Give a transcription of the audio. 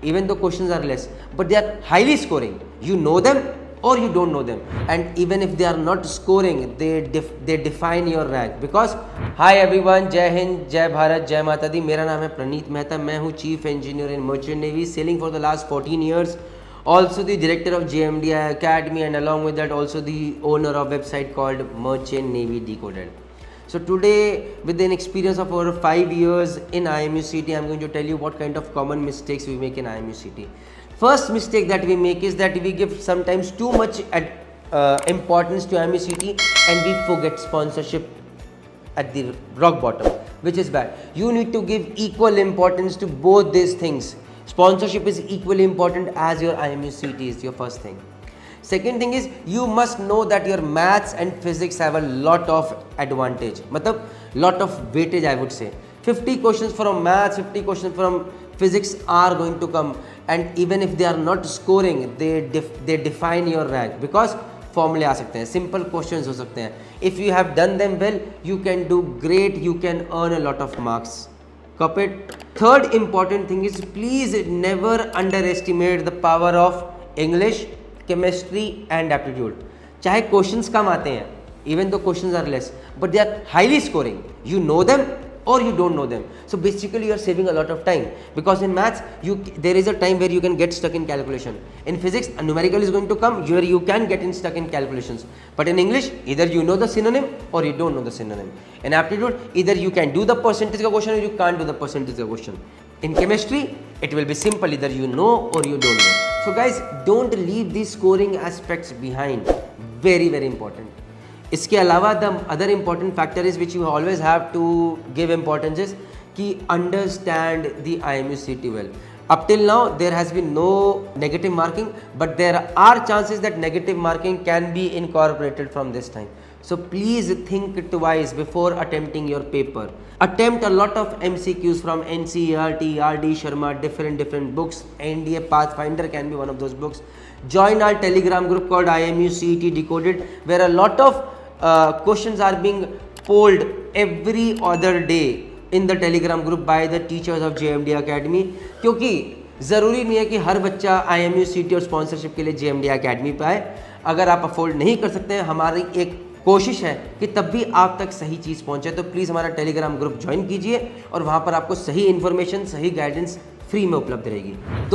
even though questions are less, but they are highly scoring. You know them or you don't know them, and even if they are not scoring, they define your rank. Because hi everyone, jai hind, jai bharat, jai mata di. मेरा नाम है प्रणीत मेहता, मैं हूँ chief engineer in merchant navy, selling for the last 14 years, also the director of JMDI Academy, and along with that also the owner of website called Merchant Navy Decoded. So today, with an experience of over 5 years in IMUCT, I am going to tell you what kind of common mistakes we make in IMUCT. First mistake that we make is that we give sometimes too much importance to IMUCT and we forget sponsorship at the rock bottom, which is bad. You need to give equal importance to both these things. Sponsorship is equally important as your IMUCT is your first thing. Second thing is, you must know that your maths and physics have a lot of advantage, matlab lot of weightage, I would say. 50 questions from maths, 50 questions from physics are going to come, and even if they are not scoring, they define your rank. Because formula आ सकते हैं, simple questions हो सकते हैं. If you have done them well, you can do great, you can earn a lot of marks. Copy it. Third important thing is, please never underestimate the power of English, chemistry and aptitude. चाहे questions कम आते हैं, even though questions are less, but they are highly scoring. You know them or you don't know them. So basically you are saving a lot of time, because in maths there is a time where you can get stuck in calculation. In physics a numerical is going to come where you can get stuck in calculations, but in English either you know the synonym or you don't know the synonym. In aptitude either you can do the percentage ka question or you can't do the percentage ka question. In chemistry it will be simple, either you know or you don't know. So guys, don't leave these scoring aspects behind, very very important. इसके अलावा the other important factor is which you always have to give importance कि understand the IMUCT well. Up till now there has been no negative marking, but there are chances that negative marking can be incorporated from this time. So please think twice before attempting your paper. Attempt a lot of MCQs from NCERT, RD Sharma, different books. NDA Pathfinder can be one of those books. Join our Telegram group called IMUCT Decoded, where a lot of questions are being polled every other day in the Telegram group by the teachers of JMDI Academy. क्योंकि ज़रूरी नहीं है कि हर बच्चा IMUCT और sponsorship के लिए JMDI Academy पे आए. अगर आप अफोर्ड नहीं कर सकते हैं, हमारी एक कोशिश है कि तब भी आप तक सही चीज़ पहुंचे. तो प्लीज़ हमारा टेलीग्राम ग्रुप ज्वाइन कीजिए और वहाँ पर आपको सही इन्फॉर्मेशन, सही गाइडेंस फ्री में उपलब्ध रहेगी. तो